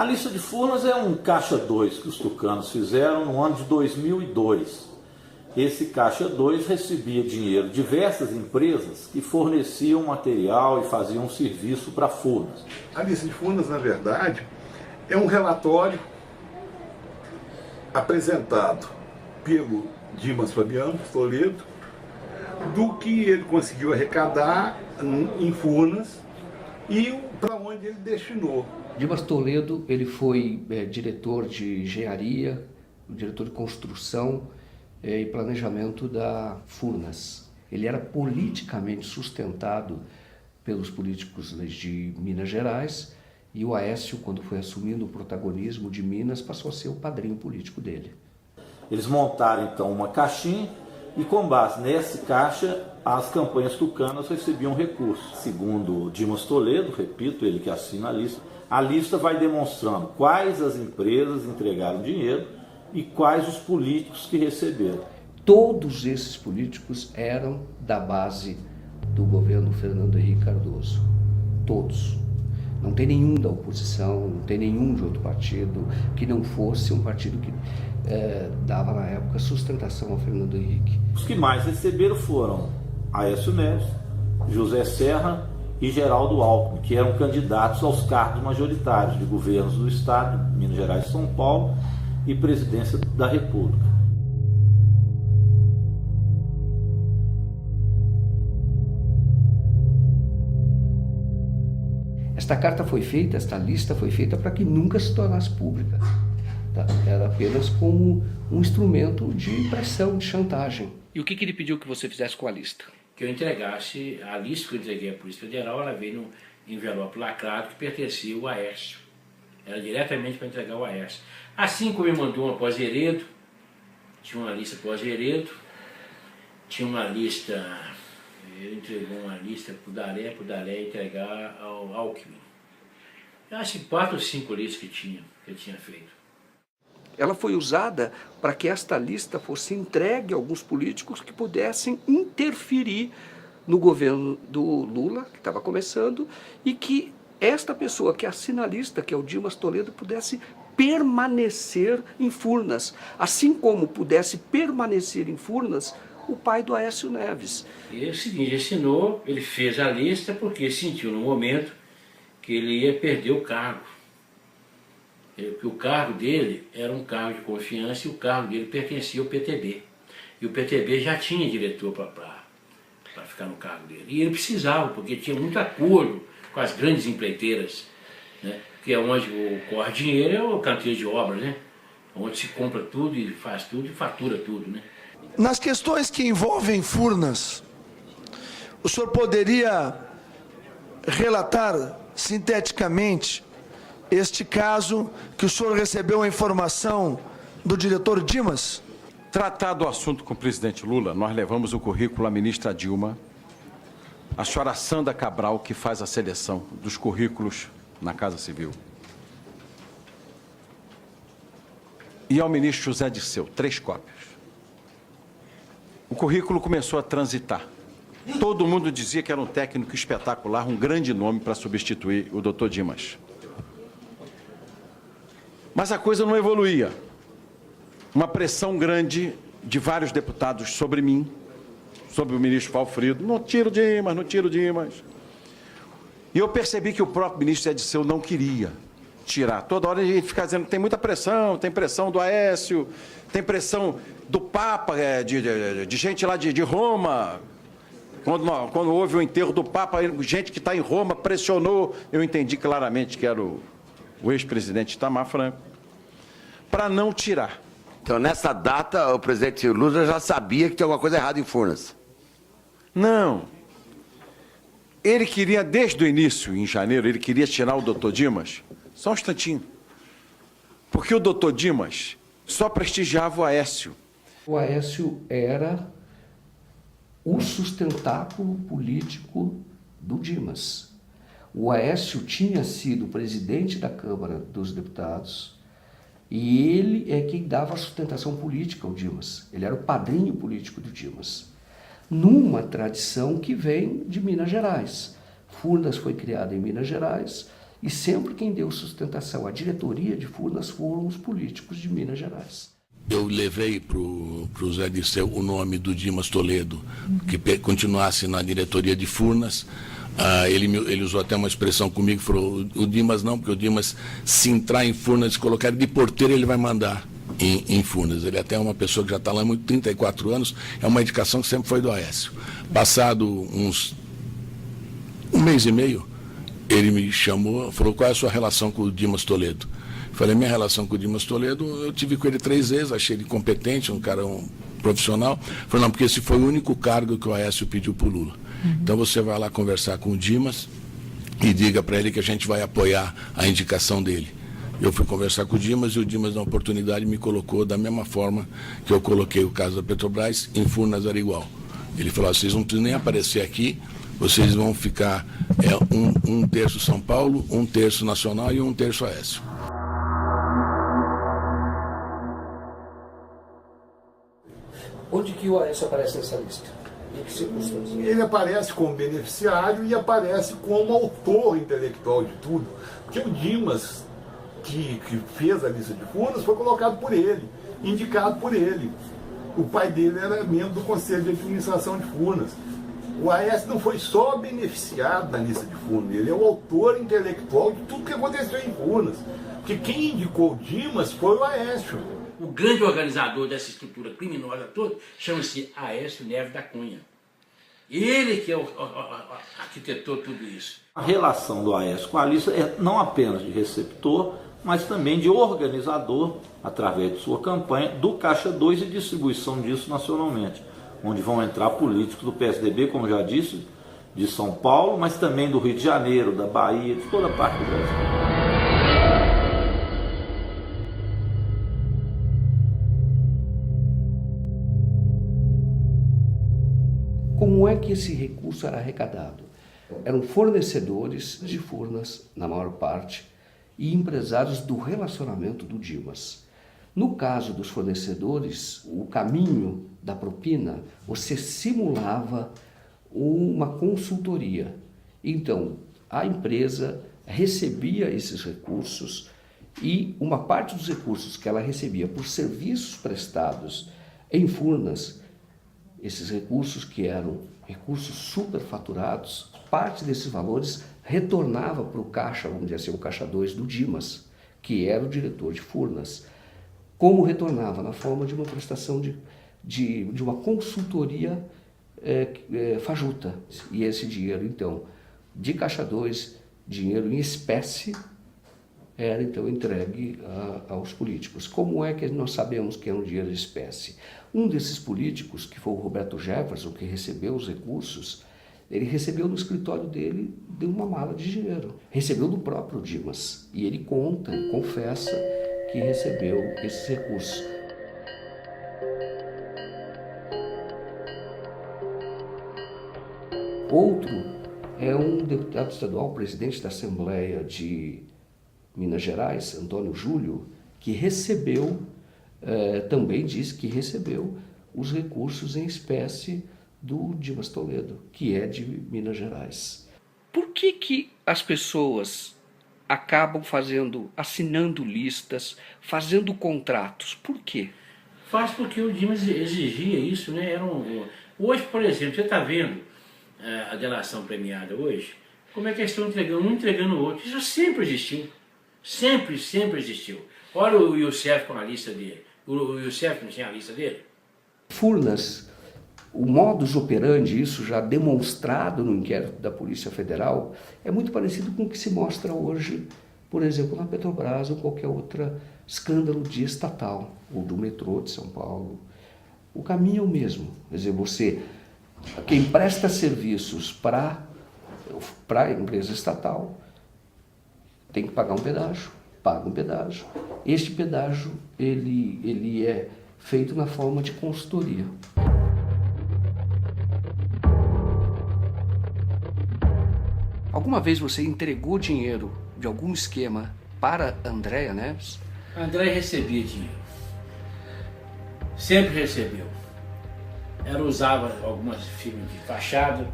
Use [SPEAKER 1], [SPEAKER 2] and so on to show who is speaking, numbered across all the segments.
[SPEAKER 1] A lista de Furnas é um caixa 2 que os tucanos fizeram no ano de 2002. Esse caixa 2 recebia dinheiro de diversas empresas que forneciam material e faziam serviço para Furnas.
[SPEAKER 2] A lista de Furnas, na verdade, é um relatório apresentado pelo Dimas Fabiano Toledo do que ele conseguiu arrecadar em Furnas e para onde ele destinou.
[SPEAKER 3] Dimas Toledo, ele foi diretor de engenharia, diretor de construção e planejamento da Furnas. Ele era politicamente sustentado pelos políticos de Minas Gerais e o Aécio, quando foi assumindo o protagonismo de Minas, passou a ser o padrinho político dele.
[SPEAKER 1] Eles montaram então uma caixinha e com base nesse caixa as campanhas tucanas recebiam recursos. Segundo Dimas Toledo, repito, ele que assina a lista vai demonstrando quais as empresas entregaram dinheiro e quais os políticos que receberam.
[SPEAKER 3] Todos esses políticos eram da base do governo Fernando Henrique Cardoso. Todos. Não tem nenhum da oposição, não tem nenhum de outro partido que não fosse um partido que dava na época sustentação ao Fernando Henrique.
[SPEAKER 1] Os que mais receberam foram Aécio Neves, José Serra e Geraldo Alckmin, que eram candidatos aos cargos majoritários de governos do Estado, Minas Gerais e São Paulo, e Presidência da República.
[SPEAKER 3] Esta carta foi feita, esta lista foi feita para que nunca se tornasse pública. Tá? Era apenas como um instrumento de pressão, de chantagem.
[SPEAKER 4] E o que ele pediu que você fizesse com a lista?
[SPEAKER 5] Que eu entregasse a lista que eu entreguei à Polícia Federal, ela veio no envelope lacrado que pertencia ao Aécio. Era diretamente para entregar ao Aécio. Assim como ele mandou uma pós-Heredo, tinha uma lista pós-Heredo, tinha uma lista, ele entregou uma lista para o Daré entregar ao Alckmin. Eu acho que 4 ou 5 listas que ele tinha feito.
[SPEAKER 3] Ela foi usada para que esta lista fosse entregue a alguns políticos que pudessem interferir no governo do Lula, que estava começando, e que esta pessoa que assina a lista, que é o Dimas Toledo, pudesse permanecer em Furnas, assim como pudesse permanecer em Furnas o pai do Aécio Neves.
[SPEAKER 5] E é o seguinte, assinou, ele fez a lista porque sentiu no momento que ele ia perder o cargo. Porque o cargo dele era um cargo de confiança e o cargo dele pertencia ao PTB. E o PTB já tinha diretor para ficar no cargo dele. E ele precisava, porque tinha muito acordo com as grandes empreiteiras, né? Que é onde corre dinheiro, é o canteiro de obras, né? Onde se compra tudo e faz tudo e fatura tudo, né?
[SPEAKER 6] Nas questões que envolvem Furnas, o senhor poderia relatar sinteticamente este caso que o senhor recebeu a informação do diretor Dimas?
[SPEAKER 7] Tratado o assunto com o presidente Lula, nós levamos o currículo à ministra Dilma, a senhora Sandra Cabral, que faz a seleção dos currículos na Casa Civil, e ao ministro José Dirceu, 3 cópias. O currículo começou a transitar. Todo mundo dizia que era um técnico espetacular, um grande nome para substituir o doutor Dimas. Mas a coisa não evoluía. Uma pressão grande de vários deputados sobre mim, sobre o ministro Valfrido. Não tira o Dimas, não tira o Dimas. E eu percebi que o próprio ministro Zé Dirceu não queria tirar. Toda hora a gente fica dizendo que tem muita pressão, tem pressão do Aécio, tem pressão do Papa, de gente lá de Roma. Quando houve o enterro do Papa, gente que está em Roma pressionou. Eu entendi claramente que era o ex-presidente Itamar Franco, para não tirar.
[SPEAKER 8] Então, nessa data, o presidente Lula já sabia que tinha alguma coisa errada em Furnas?
[SPEAKER 7] Não. Ele queria, desde o início, em janeiro, ele queria tirar o doutor Dimas, só um instantinho, porque o doutor Dimas só prestigiava o Aécio.
[SPEAKER 3] O Aécio era o sustentáculo político do Dimas. O Aécio tinha sido presidente da Câmara dos Deputados e ele é quem dava a sustentação política ao Dimas. Ele era o padrinho político do Dimas, numa tradição que vem de Minas Gerais. Furnas foi criada em Minas Gerais E sempre quem deu sustentação à diretoria de Furnas foram os políticos de Minas Gerais.
[SPEAKER 9] Eu levei para o Zé Dirceu o nome do Dimas Toledo, que continuasse na diretoria de Furnas. Ele usou até uma expressão comigo, falou, o Dimas não, porque o Dimas, se entrar em Furnas e colocar ele de porteiro, ele vai mandar em Furnas. Ele até é uma pessoa que já está lá há 34 anos, é uma indicação que sempre foi do Aécio. Passado um mês e meio, ele me chamou, falou, qual é a sua relação com o Dimas Toledo? Falei, minha relação com o Dimas Toledo, eu tive com ele 3 vezes, achei ele competente, um cara profissional. Falei, não, porque esse foi o único cargo que o Aécio pediu para o Lula. Então você vai lá conversar com o Dimas e diga para ele que a gente vai apoiar a indicação dele. Eu fui conversar com o Dimas e o Dimas, na oportunidade, me colocou da mesma forma que eu coloquei o caso da Petrobras, em Furnas era igual. Ele falou, vocês não precisam nem aparecer aqui, vocês vão ficar um terço São Paulo, 1/3 Nacional e 1/3 Aécio.
[SPEAKER 3] Onde que o Aécio aparece nessa lista? Em que circunstâncias?
[SPEAKER 2] Ele aparece como beneficiário e aparece como autor intelectual de tudo. Porque o Dimas, que fez a lista de Furnas, foi colocado por ele, indicado por ele. O pai dele era membro do Conselho de Administração de Furnas. O Aécio não foi só beneficiado na lista de Furnas, ele é o autor intelectual de tudo que aconteceu em Furnas. Porque quem indicou o Dimas foi o Aécio.
[SPEAKER 5] O grande organizador dessa estrutura criminosa toda chama-se Aécio Neves da Cunha. Ele que arquitetou tudo isso.
[SPEAKER 1] A relação do Aécio com a lista é não apenas de receptor, mas também de organizador, através de sua campanha, do Caixa 2 e distribuição disso nacionalmente, onde vão entrar políticos do PSDB, como já disse, de São Paulo, mas também do Rio de Janeiro, da Bahia, de toda parte do Brasil.
[SPEAKER 3] Como é que esse recurso era arrecadado? Eram fornecedores de Furnas, na maior parte, e empresários do relacionamento do Dimas. No caso dos fornecedores, o caminho da propina, você simulava uma consultoria. Então, a empresa recebia esses recursos e uma parte dos recursos que ela recebia por serviços prestados em Furnas, esses recursos que eram recursos superfaturados, parte desses valores retornava para o caixa, vamos dizer assim, o Caixa 2 do Dimas, que era o diretor de Furnas. Como retornava? Na forma de uma prestação de uma consultoria fajuta. E esse dinheiro, então, de Caixa 2, dinheiro em espécie, era então entregue aos políticos. Como é que nós sabemos que é um dinheiro de espécie? Um desses políticos, que foi o Roberto Jefferson, que recebeu os recursos, ele recebeu no escritório dele de uma mala de dinheiro. Recebeu do próprio Dimas. E ele conta, ele confessa que recebeu esses recursos. Outro é um deputado estadual, presidente da Assembleia de Minas Gerais, Antônio Júlio, que recebeu, também disse que recebeu os recursos em espécie do Dimas Toledo, que é de Minas Gerais.
[SPEAKER 4] Por que as pessoas acabam assinando listas, fazendo contratos? Por quê?
[SPEAKER 5] Faz porque o Dimas exigia isso, né? Hoje, por exemplo, você está vendo a delação premiada hoje, como é que eles estão entregando um entregando o outro. Isso sempre existiu. Sempre existiu. Olha o Youssef com a lista dele. O Youssef não tinha a lista dele?
[SPEAKER 3] Furnas, o modus operandi, isso já demonstrado no inquérito da Polícia Federal, é muito parecido com o que se mostra hoje, por exemplo, na Petrobras ou qualquer outro escândalo de estatal, ou do metrô de São Paulo. O caminho é o mesmo. Quer dizer, quem presta serviços para a empresa estatal tem que pagar um pedágio, paga um pedágio. Este pedágio ele é feito na forma de consultoria.
[SPEAKER 4] Alguma vez você entregou dinheiro de algum esquema para Andréa Neves?
[SPEAKER 5] A Andréa recebia dinheiro. Sempre recebeu. Ela usava algumas firmas de fachada.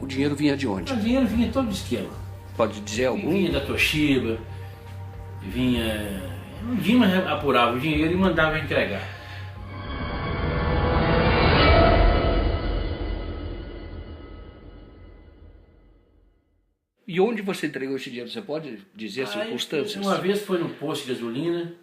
[SPEAKER 4] O dinheiro vinha de onde?
[SPEAKER 5] O dinheiro vinha todo de esquema.
[SPEAKER 4] Pode dizer algum?
[SPEAKER 5] Vinha da Toshiba, vinha... O Dimas apurava o dinheiro e mandava entregar.
[SPEAKER 4] E onde você entregou esse dinheiro? Você pode dizer as circunstâncias?
[SPEAKER 5] Uma vez foi num posto de gasolina.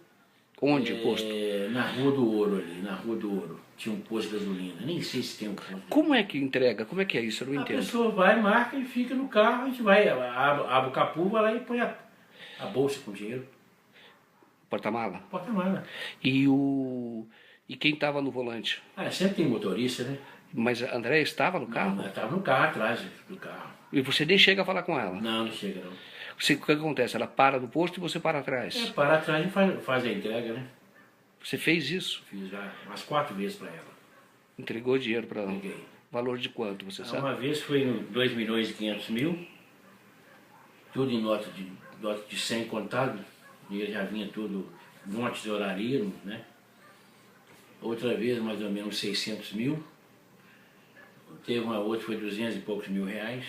[SPEAKER 4] Onde o posto?
[SPEAKER 5] Na Rua do Ouro ali, na Rua do Ouro. Tinha um posto de gasolina, nem sei se tem um posto.
[SPEAKER 4] Como é que entrega? Como é que é isso? Eu não entendo.
[SPEAKER 5] A pessoa vai, marca e fica no carro, a gente vai, abre o capô, vai lá e põe a bolsa com dinheiro.
[SPEAKER 4] Porta-mala?
[SPEAKER 5] Porta-mala.
[SPEAKER 4] E quem estava no volante?
[SPEAKER 5] Sempre tem motorista, né?
[SPEAKER 4] Mas a Andréia estava no carro?
[SPEAKER 5] Ela estava no carro, atrás do carro.
[SPEAKER 4] E você nem chega a falar com ela?
[SPEAKER 5] Não chega não.
[SPEAKER 4] O que acontece? Ela para no posto e você para atrás?
[SPEAKER 5] Para atrás e faz a entrega, né?
[SPEAKER 4] Você fez isso?
[SPEAKER 5] Fiz já umas 4 vezes para ela.
[SPEAKER 4] Entregou dinheiro para ela?
[SPEAKER 5] Entreguei.
[SPEAKER 4] Valor de quanto, você sabe?
[SPEAKER 5] Uma vez foi 2.500.000, tudo em nota de 100 contado, e já vinha tudo, um monte de horaria, né? Outra vez mais ou menos 600.000, teve uma outra que foi 200 e poucos mil reais,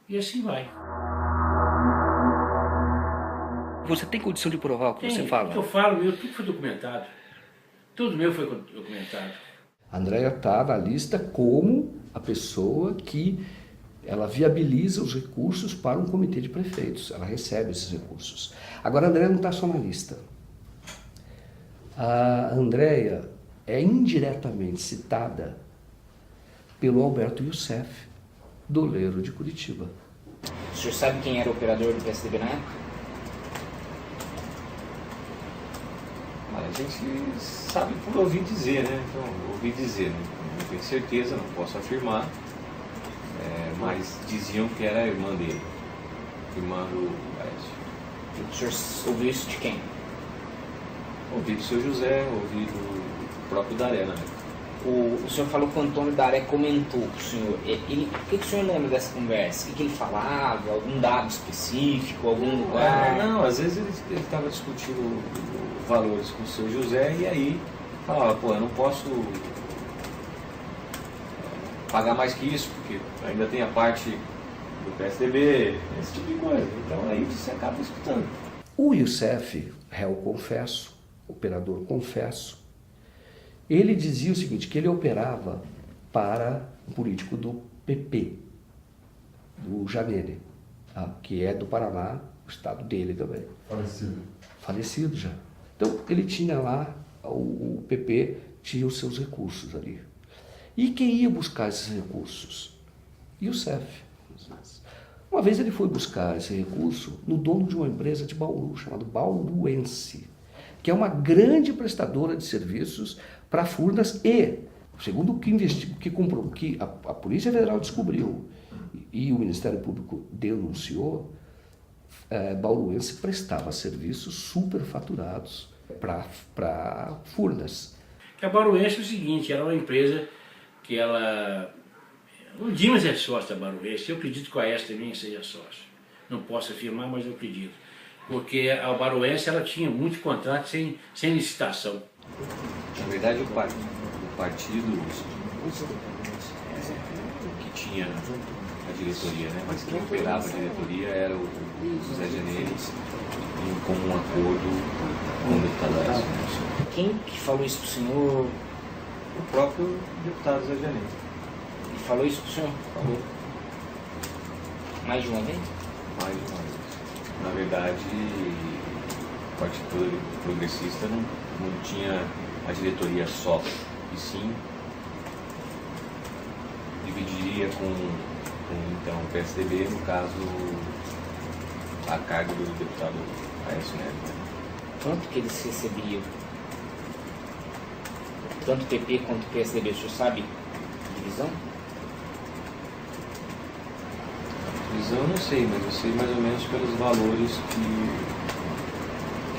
[SPEAKER 5] e assim vai.
[SPEAKER 4] Você tem condição de provar o que você fala?
[SPEAKER 5] O que eu falo, tudo foi documentado. Tudo meu foi documentado.
[SPEAKER 3] A Andréia está na lista como a pessoa que ela viabiliza os recursos para um comitê de prefeitos. Ela recebe esses recursos. Agora, a Andréia não está só na lista. A Andréia é indiretamente citada pelo Alberto Youssef, doleiro de Curitiba.
[SPEAKER 10] O senhor sabe quem era o operador do PSDB na época?
[SPEAKER 11] A gente sabe por ouvir dizer, né? Então, ouvir dizer, não tenho certeza, não posso afirmar, mas diziam que era a irmã dele, irmã do Aécio.
[SPEAKER 10] O senhor ouviu isso de quem?
[SPEAKER 11] Ouvi do seu José, ouvi do próprio Daré, né?
[SPEAKER 10] O senhor falou que o Antônio Daré comentou com o senhor. O que o senhor lembra dessa conversa? O que ele falava? Algum dado específico? Algum lugar?
[SPEAKER 11] Não, às vezes ele estava discutindo valores com o seu José e aí falava, eu não posso pagar mais que isso, porque ainda tem a parte do PSDB, esse tipo de coisa. Então aí você acaba escutando.
[SPEAKER 3] O Youssef, réu confesso, operador confesso, ele dizia o seguinte, que ele operava para um político do PP, do Janene, que é do Paraná, o estado dele também. Falecido já. Então, ele tinha lá, o PP tinha os seus recursos ali. E quem ia buscar esses recursos? Youssef. Uma vez ele foi buscar esse recurso no dono de uma empresa de Bauru, chamada Bauruense, que é uma grande prestadora de serviços para Furnas e, segundo o que a Polícia Federal descobriu e o Ministério Público denunciou, Bauruense prestava serviços superfaturados para Furnas.
[SPEAKER 5] A Bauruense é o seguinte, era uma empresa que ela... O Dimas é sócio da Bauruense, eu acredito que a Aécio também seja sócio. Não posso afirmar, mas eu acredito. Porque a Bauruense ela tinha muitos contratos sem licitação.
[SPEAKER 11] Na verdade, o partido que tinha a diretoria, né? Mas quem operava a diretoria era o Zé Janeiro, em comum acordo com o deputado Aécio.
[SPEAKER 10] Quem que falou isso pro senhor?
[SPEAKER 11] O próprio deputado Zé Janeiro.
[SPEAKER 10] Ele falou isso pro senhor?
[SPEAKER 11] Falou.
[SPEAKER 10] Mais de uma vez?
[SPEAKER 11] Mais de uma vez. Na verdade, o Partido Progressista não tinha a diretoria só, e sim dividiria com então, o PSDB, no caso, a cargo do deputado Aécio Neves.
[SPEAKER 10] Quanto que eles recebiam? Tanto o PP quanto o PSDB, o senhor sabe a divisão?
[SPEAKER 11] A divisão eu não sei, mas eu sei mais ou menos pelos valores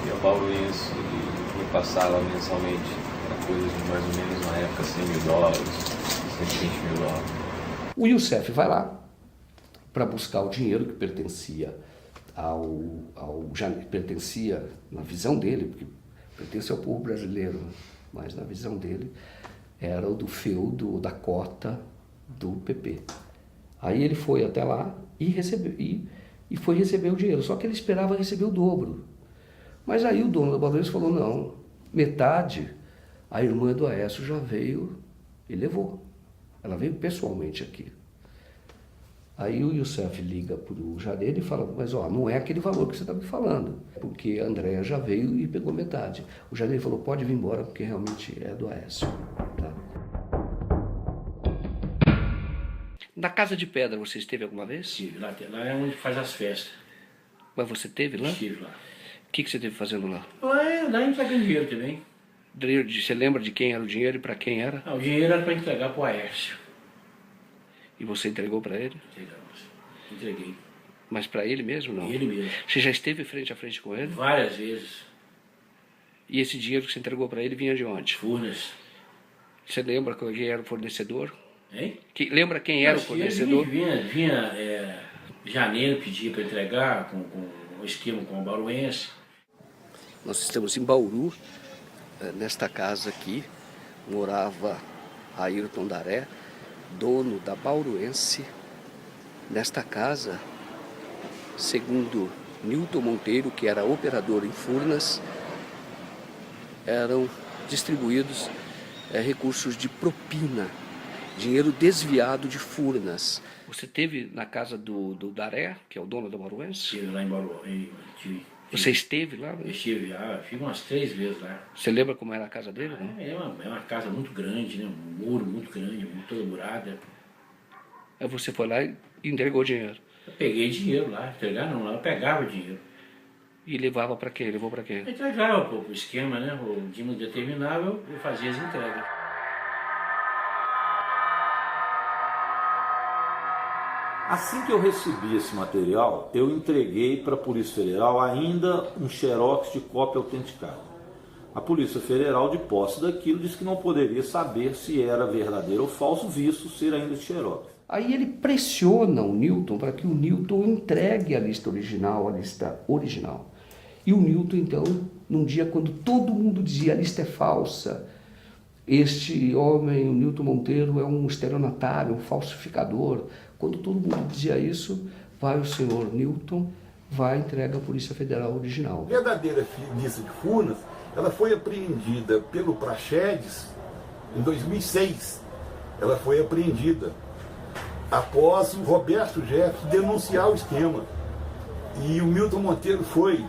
[SPEAKER 11] que a Bauruense me passava mensalmente. Era coisa de mais ou menos, na época, $100 mil, 120 mil.
[SPEAKER 3] O Youssef vai lá para buscar o dinheiro que pertencia pertencia, na visão dele, porque pertence ao povo brasileiro, mas na visão dele, era o do feudo, da cota do PP. Aí ele foi até lá e recebeu, e foi receber o dinheiro, só que ele esperava receber o dobro. Mas aí o dono da Bauruense falou, não, metade, a irmã do Aécio já veio e levou. Ela veio pessoalmente aqui. Aí o Youssef liga para o Janeiro e fala, mas ó, não é aquele valor que você está me falando, porque a Andréa já veio e pegou metade. O Janeiro falou, pode vir embora, porque realmente é do Aécio. Tá? Na Casa de Pedra você esteve alguma vez?
[SPEAKER 5] Estive lá, lá é onde faz as festas.
[SPEAKER 3] Mas você esteve lá?
[SPEAKER 5] Estive lá.
[SPEAKER 3] O que você esteve fazendo lá?
[SPEAKER 5] Lá entregando dinheiro também.
[SPEAKER 3] Você lembra de quem era o dinheiro e para quem era?
[SPEAKER 5] O dinheiro era para entregar para o Aécio.
[SPEAKER 3] E você entregou para ele?
[SPEAKER 5] Entreguei.
[SPEAKER 3] Mas para ele mesmo, não?
[SPEAKER 5] Ele mesmo.
[SPEAKER 3] Você já esteve frente a frente com ele?
[SPEAKER 5] Várias vezes.
[SPEAKER 3] E esse dinheiro que você entregou para ele vinha de onde?
[SPEAKER 5] Furnas.
[SPEAKER 3] Você lembra quem era o fornecedor?
[SPEAKER 5] Hein?
[SPEAKER 3] Lembra quem era o fornecedor?
[SPEAKER 5] Vinha Janeiro pedia para entregar com o esquema com o Bauruense.
[SPEAKER 3] Nós estamos em Bauru, nesta casa aqui, morava Ayrton Daré, dono da Bauruense. Nesta casa, segundo Nilton Monteiro, que era operador em Furnas, eram distribuídos recursos de propina, dinheiro desviado de Furnas. Você esteve na casa do Daré, que é o dono da Bauruense?
[SPEAKER 5] Estive lá em Bauru.
[SPEAKER 3] Você esteve lá?
[SPEAKER 5] Eu estive lá, fico umas 3 vezes lá.
[SPEAKER 3] Você lembra como era a casa dele?
[SPEAKER 5] É uma casa muito grande, né? Um muro muito grande, toda murada.
[SPEAKER 3] Aí você foi lá e entregou dinheiro?
[SPEAKER 5] Eu peguei dinheiro lá, entregar não, lá eu pegava o dinheiro.
[SPEAKER 3] E levava para quê? Levou para quê?
[SPEAKER 5] Eu entregava pro esquema, né? O Dimas determinava, eu fazia as entregas.
[SPEAKER 1] Assim que eu recebi esse material, eu entreguei para a Polícia Federal ainda um xerox de cópia autenticada. A Polícia Federal, de posse daquilo, disse que não poderia saber se era verdadeiro ou falso, visto ser ainda de xerox.
[SPEAKER 3] Aí ele pressiona o Nilton para que o Nilton entregue a lista original, E o Nilton, então, num dia quando todo mundo dizia a lista é falsa, este homem, o Nilton Monteiro, é um estelionatário, um falsificador. Quando todo mundo dizia isso, vai o senhor Nilton, vai e entrega à Polícia Federal original.
[SPEAKER 2] A verdadeira lista de Furnas, ela foi apreendida pelo Praxedes em 2006. Ela foi apreendida após o Roberto Jefferson denunciar o esquema. E o Milton Monteiro foi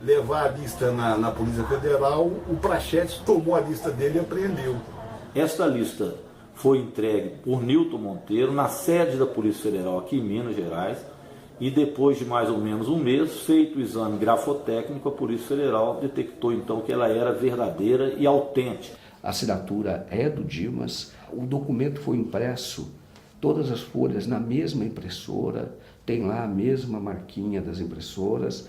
[SPEAKER 2] levar a lista na Polícia Federal, o Praxedes tomou a lista dele e apreendeu.
[SPEAKER 1] Esta lista foi entregue por Nilton Monteiro na sede da Polícia Federal aqui em Minas Gerais e depois de mais ou menos um mês, feito o exame grafotécnico, a Polícia Federal detectou então que ela era verdadeira e autêntica.
[SPEAKER 3] A assinatura é do Dimas, o documento foi impresso, todas as folhas na mesma impressora, tem lá a mesma marquinha das impressoras,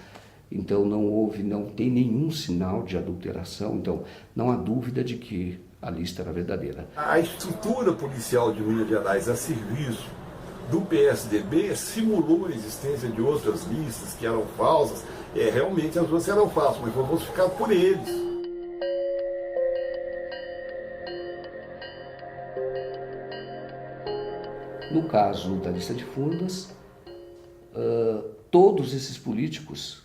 [SPEAKER 3] então não tem nenhum sinal de adulteração, então não há dúvida de que a lista era verdadeira.
[SPEAKER 2] A estrutura policial de Minas Gerais a serviço do PSDB simulou a existência de outras listas que eram falsas. Realmente as outras eram falsas, mas foi falsificado por eles.
[SPEAKER 3] No caso da lista de Furnas, todos esses políticos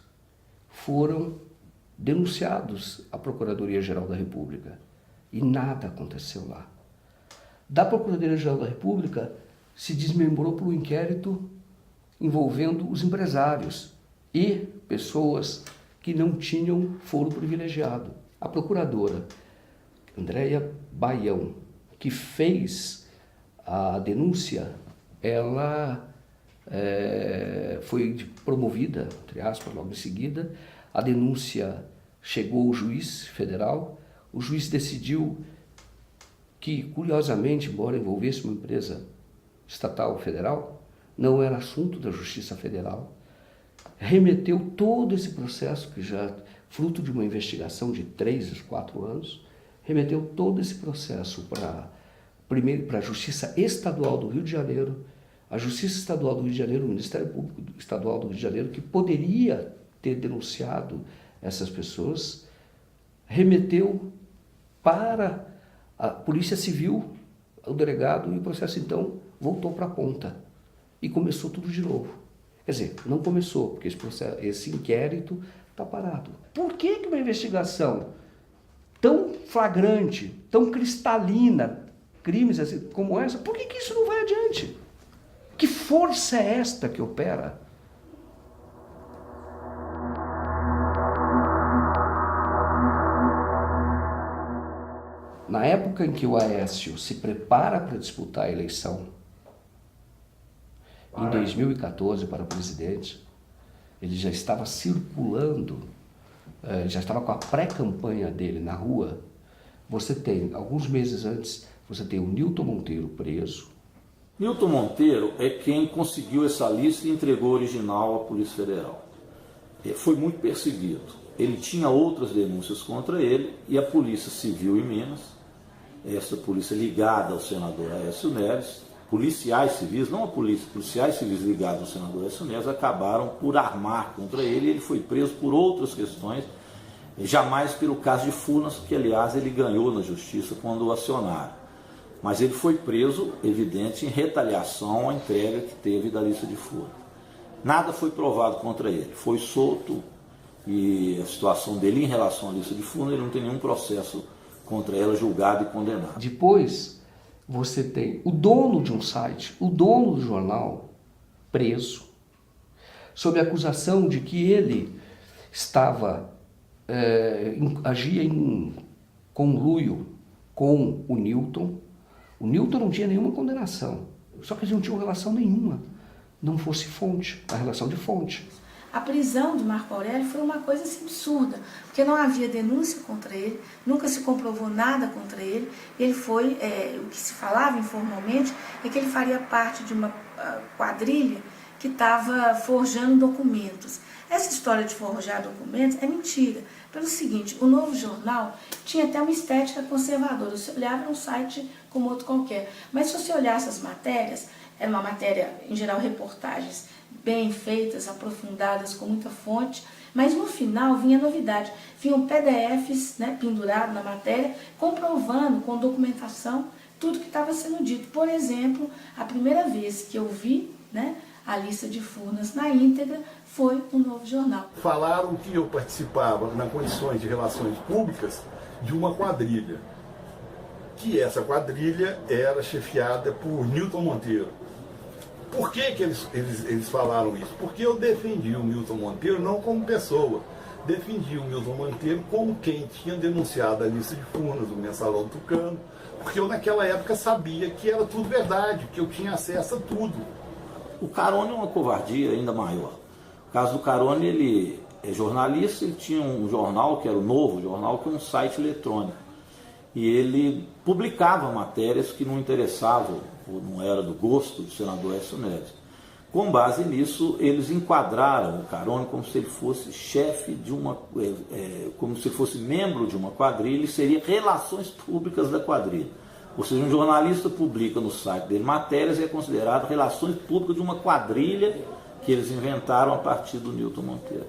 [SPEAKER 3] foram denunciados à Procuradoria-Geral da República e nada aconteceu lá. Da Procuradoria-Geral da República se desmembrou por um inquérito envolvendo os empresários e pessoas que não tinham foro privilegiado. A procuradora Andréia Baião, que fez a denúncia, ela foi promovida, entre aspas, logo em seguida. A denúncia chegou ao juiz federal. O juiz decidiu que, curiosamente, embora envolvesse uma empresa estatal federal, não era assunto da Justiça Federal. Remeteu todo esse processo, que já fruto de uma investigação de 3 a 4 anos, remeteu todo esse processo primeiro para a Justiça Estadual do Rio de Janeiro. A Justiça Estadual do Rio de Janeiro, o Ministério Público Estadual do Rio de Janeiro, que poderia ter denunciado essas pessoas, remeteu para a Polícia Civil, o delegado, e o processo então voltou para a ponta. e começou tudo de novo. Quer dizer, não começou, porque esse inquérito está parado. Por que uma investigação tão flagrante, tão cristalina, crimes assim, como essa, por que isso não vai adiante? Que força é esta que opera? Na época em que o Aécio se prepara para disputar a eleição, em 2014 para presidente, ele já estava circulando, já estava com a pré-campanha dele na rua. Você tem, alguns meses antes, você tem o Nilton Monteiro preso.
[SPEAKER 1] Nilton Monteiro é quem conseguiu essa lista e entregou o original à Polícia Federal. Foi muito perseguido. Ele tinha outras denúncias contra ele e a Polícia Civil em Minas, essa polícia ligada ao senador Aécio Neves, policiais civis, não a polícia, policiais civis ligados ao senador Aécio Neves, acabaram por armar contra ele e ele foi preso por outras questões, jamais pelo caso de Furnas, que aliás ele ganhou na justiça quando o acionaram. Mas ele foi preso, evidente, em retaliação à entrega que teve da lista de Furnas. Nada foi provado contra ele, foi solto e a situação dele em relação à lista de Furnas, ele não tem nenhum processo contra ela julgado e condenado.
[SPEAKER 3] Depois, você tem o dono de um site, o dono do jornal, preso, sob a acusação de que ele agia em conluio com o Nilton. O Nilton não tinha nenhuma condenação, só que eles não tinham relação nenhuma, não fosse fonte, a relação de fonte.
[SPEAKER 12] A prisão do Marco Aurélio foi uma coisa assim, absurda, porque não havia denúncia contra ele, nunca se comprovou nada contra ele. Ele foi, o que se falava informalmente, é que ele faria parte de uma quadrilha que estava forjando documentos. Essa história de forjar documentos é mentira, pelo seguinte, o Novo Jornal tinha até uma estética conservadora, você olhava um site como outro qualquer, mas se você olhasse as matérias, era uma matéria, em geral, reportagens bem feitas, aprofundadas, com muita fonte, mas no final vinha novidade, vinham PDFs, né, pendurados na matéria, comprovando com documentação tudo que estava sendo dito. Por exemplo, a primeira vez que eu vi, né, a lista de Furnas na íntegra foi no Novo Jornal.
[SPEAKER 2] Falaram que eu participava, nas condições de relações públicas, de uma quadrilha, que essa quadrilha era chefiada por Nilton Monteiro. Por que eles falaram isso? Porque eu defendi o Nilton Monteiro não como pessoa, defendi o Nilton Monteiro como quem tinha denunciado a lista de Furnas, o Mensalão Tucano, porque eu naquela época sabia que era tudo verdade, que eu tinha acesso a tudo.
[SPEAKER 1] O Carone é uma covardia ainda maior. O caso do Carone, ele é jornalista, ele tinha um jornal, que era o Novo Jornal, que é um site eletrônico. E ele publicava matérias que não interessavam, ou não era do gosto do senador Aécio Neves. Com base nisso, eles enquadraram o Carone como se ele fosse chefe de uma, como se ele fosse membro de uma quadrilha e seria relações públicas da quadrilha. Ou seja, um jornalista publica no site dele matérias e é considerado relações públicas de uma quadrilha que eles inventaram a partir do Nilton Monteiro.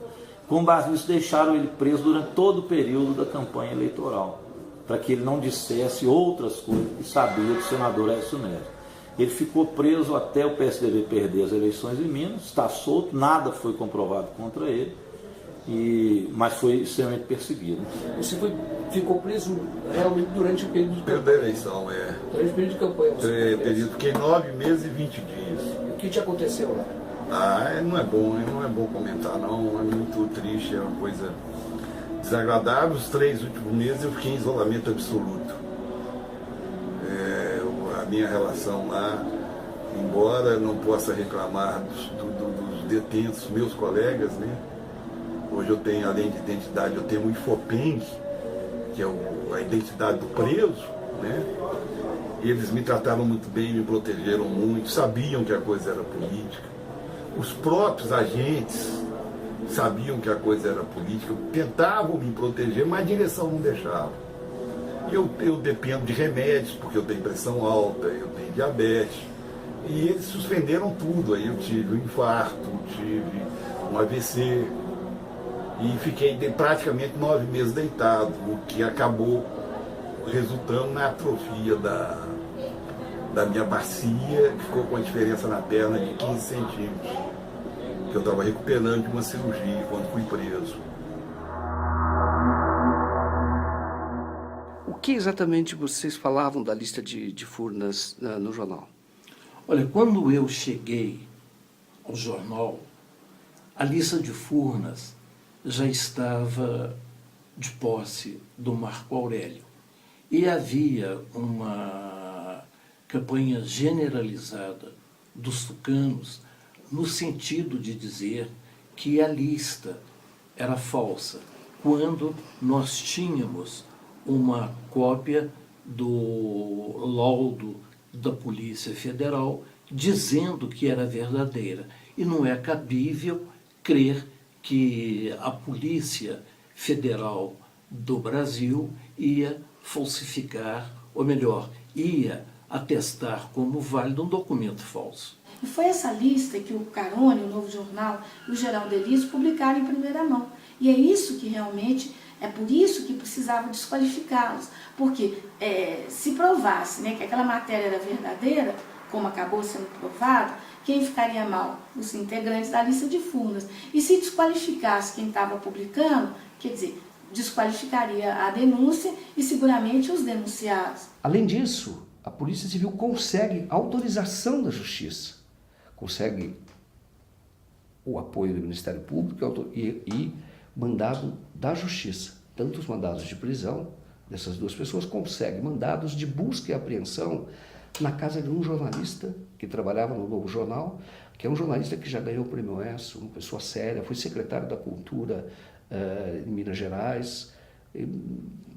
[SPEAKER 1] Com base nisso, deixaram ele preso durante todo o período da campanha eleitoral, para que ele não dissesse outras coisas que sabia do senador Aécio Neves. Ele ficou preso até o PSDB perder as eleições em Minas, está solto, nada foi comprovado contra ele, mas foi extremamente perseguido.
[SPEAKER 3] Você ficou preso realmente durante o período de campanha?
[SPEAKER 2] Da eleição,
[SPEAKER 3] Durante o período de campanha.
[SPEAKER 2] Fiquei 9 meses e 20 dias.
[SPEAKER 3] O que te aconteceu lá?
[SPEAKER 2] Não é bom comentar não, é muito triste, é uma coisa desagradável. Os 3 últimos meses eu fiquei em isolamento absoluto. A minha relação lá, embora não possa reclamar dos detentos, meus colegas, né? Hoje eu tenho, além de identidade, eu tenho o Infopeng, que é a identidade do preso, né? Eles me trataram muito bem, me protegeram muito, sabiam que a coisa era política. Os próprios agentes sabiam que a coisa era política, tentavam me proteger, mas a direção não deixava. Eu dependo de remédios, porque eu tenho pressão alta, eu tenho diabetes, e eles suspenderam tudo. Aí eu tive um infarto, tive um AVC, e fiquei praticamente 9 meses deitado, o que acabou resultando na atrofia da minha bacia, que ficou com a diferença na perna de 15 centímetros, que eu estava recuperando de uma cirurgia quando fui preso.
[SPEAKER 3] O que exatamente vocês falavam da lista de Furnas no jornal?
[SPEAKER 13] Olha, quando eu cheguei ao jornal, a lista de Furnas já estava de posse do Marco Aurélio. E havia uma campanha generalizada dos tucanos no sentido de dizer que a lista era falsa, quando nós tínhamos uma cópia do laudo da Polícia Federal dizendo que era verdadeira. E não é cabível crer que a Polícia Federal do Brasil ia falsificar, ou melhor, ia atestar como válido um documento falso.
[SPEAKER 12] E foi essa lista que o Carone, o Novo Jornal e o Geraldo Elísio publicaram em primeira mão. E é isso que realmente, é por isso que precisava desqualificá-los. Porque se provasse, né, que aquela matéria era verdadeira, como acabou sendo provado, quem ficaria mal? Os integrantes da lista de Furnas. E se desqualificasse quem estava publicando, quer dizer, desqualificaria a denúncia e seguramente os denunciados.
[SPEAKER 3] Além disso, a Polícia Civil consegue autorização da Justiça, consegue o apoio do Ministério Público e mandado da Justiça. Tanto os mandados de prisão dessas duas pessoas, consegue mandados de busca e apreensão na casa de um jornalista que trabalhava no Novo Jornal, que é um jornalista que já ganhou o Prêmio ESSO, uma pessoa séria, foi secretário da Cultura em Minas Gerais,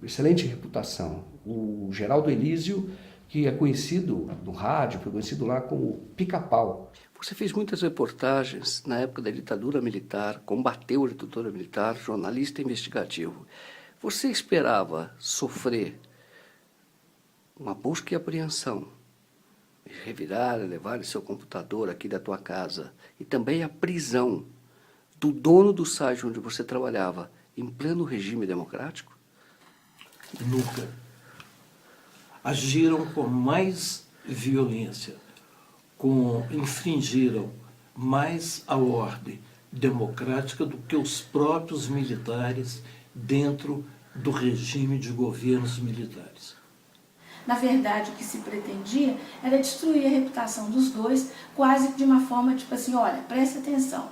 [SPEAKER 3] excelente reputação. O Geraldo Elísio, que é conhecido no rádio, foi conhecido lá como Pica-Pau. Você fez muitas reportagens na época da ditadura militar, combateu a ditadura militar, jornalista investigativo. Você esperava sofrer uma busca e apreensão, revirar, levar seu computador aqui da tua casa, e também a prisão do dono do site onde você trabalhava, em pleno regime democrático?
[SPEAKER 13] Nunca. Agiram com mais violência, infringiram mais a ordem democrática do que os próprios militares dentro do regime de governos militares.
[SPEAKER 12] Na verdade, o que se pretendia era destruir a reputação dos dois, quase de uma forma tipo assim, olha, preste atenção,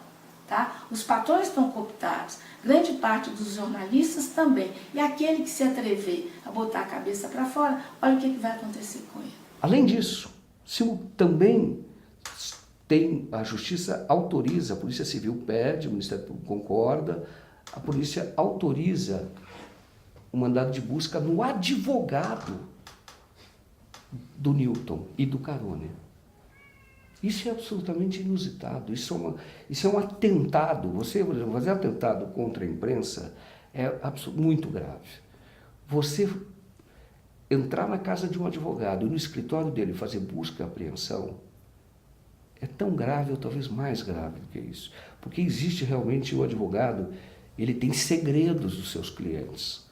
[SPEAKER 12] tá? Os patrões estão cooptados, grande parte dos jornalistas também, e aquele que se atrever a botar a cabeça para fora, olha o que vai acontecer com ele.
[SPEAKER 3] Além disso, também tem a Justiça autoriza, a Polícia Civil pede, o Ministério Público concorda, a polícia autoriza o mandado de busca no advogado do Newton e do Carone. Isso é absolutamente inusitado, isso é um atentado. Você fazer atentado contra a imprensa é muito grave. Você entrar na casa de um advogado e no escritório dele fazer busca e apreensão é tão grave ou talvez mais grave do que isso. Porque existe realmente o advogado, ele tem segredos dos seus clientes.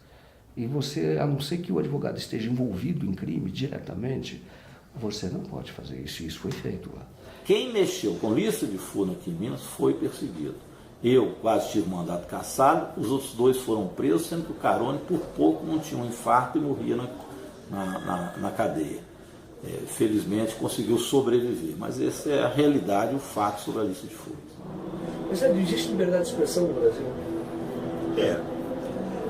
[SPEAKER 3] E você, a não ser que o advogado esteja envolvido em crime diretamente, você não pode fazer isso. E isso foi feito lá.
[SPEAKER 1] Quem mexeu com lista de Furnas aqui em Minas foi perseguido. Eu quase tive mandado cassado, os outros dois foram presos, sendo que o Carone por pouco não tinha um infarto e morria na cadeia. Felizmente conseguiu sobreviver, mas essa é a realidade, o fato sobre a lista de Furnas.
[SPEAKER 3] Mas existe liberdade de expressão no Brasil?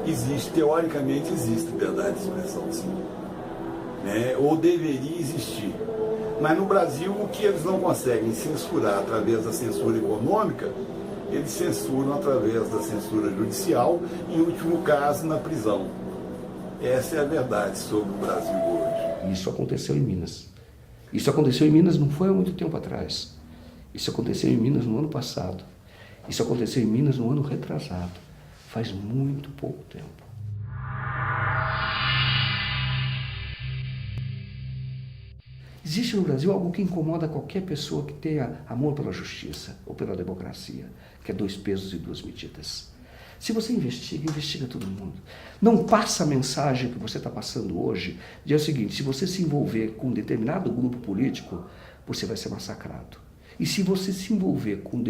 [SPEAKER 2] Existe, teoricamente existe liberdade de expressão, sim. Ou deveria existir. Mas no Brasil, o que eles não conseguem censurar através da censura econômica, eles censuram através da censura judicial, em último caso, na prisão. Essa é a verdade sobre o Brasil hoje.
[SPEAKER 3] Isso aconteceu em Minas. Isso aconteceu em Minas não foi há muito tempo atrás. Isso aconteceu em Minas no ano passado. Isso aconteceu em Minas no ano retrasado. Faz muito pouco tempo. Existe no Brasil algo que incomoda qualquer pessoa que tenha amor pela justiça ou pela democracia, que é 2 pesos e 2 medidas. Se você investiga, investiga todo mundo. Não passa a mensagem que você está passando hoje, de é o seguinte, se você se envolver com um determinado grupo político, você vai ser massacrado. E se você se envolver com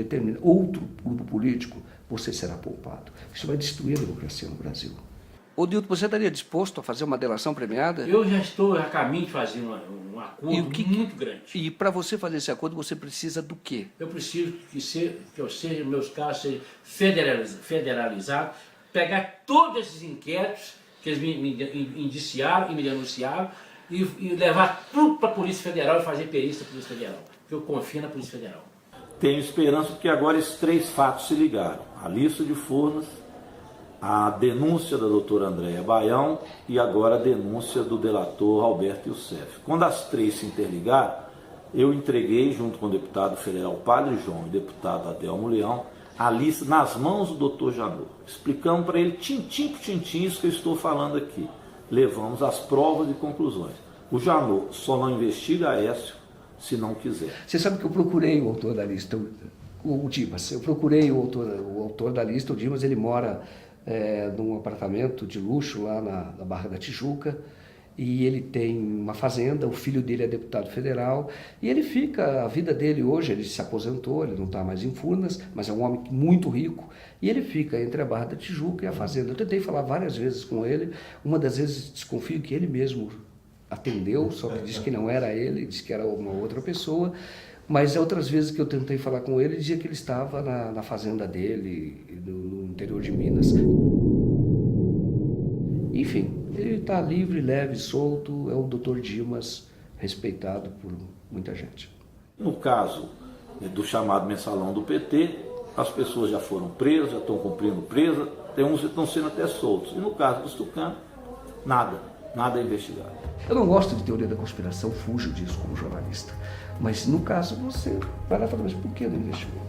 [SPEAKER 3] outro grupo político, você será poupado. Isso vai destruir a democracia no Brasil. Ô Dilton, você estaria disposto a fazer uma delação premiada?
[SPEAKER 5] Eu já estou a caminho de fazer um acordo muito grande.
[SPEAKER 3] E para você fazer esse acordo, você precisa do quê?
[SPEAKER 5] Eu preciso que meus casos sejam federalizados, pegar todos esses inquéritos que eles me indiciaram e me denunciaram e levar tudo para a Polícia Federal e fazer perícia da Polícia Federal. Porque eu confio na Polícia Federal.
[SPEAKER 1] Tenho esperança porque agora esses 3 fatos se ligaram. A lista de Furnas, a denúncia da doutora Andréa Baião e agora a denúncia do delator Alberto Youssef. Quando as 3 se interligaram, eu entreguei, junto com o deputado federal Padre João e o deputado Adelmo Leão, a lista nas mãos do doutor Janot, explicando para ele, tintim por tintim, isso que eu estou falando aqui. Levamos as provas e conclusões. O Janot só não investiga Aécio se não quiser.
[SPEAKER 3] Você sabe que eu procurei o autor da lista, o Dimas. Eu procurei o autor da lista, o Dimas, ele mora num apartamento de luxo lá na Barra da Tijuca, e ele tem uma fazenda, o filho dele é deputado federal, e ele fica, a vida dele hoje, ele se aposentou, ele não está mais em Furnas, mas é um homem muito rico, e ele fica entre a Barra da Tijuca e a fazenda. Eu tentei falar várias vezes com ele, uma das vezes desconfio que ele mesmo atendeu, só que disse que não era ele, disse que era uma outra pessoa, mas outras vezes que eu tentei falar com ele, dizia que ele estava na fazenda dele, no interior de Minas. Enfim, ele está livre, leve, solto, é o Dr. Dimas, respeitado por muita gente.
[SPEAKER 1] No caso do chamado mensalão do PT, as pessoas já foram presas, já estão cumprindo presa, tem uns que estão sendo até soltos. E no caso dos tucanos, nada é investigado.
[SPEAKER 3] Eu não gosto de teoria da conspiração, fujo disso como jornalista. Mas no caso você vai lá e fala, mas por que não investigou?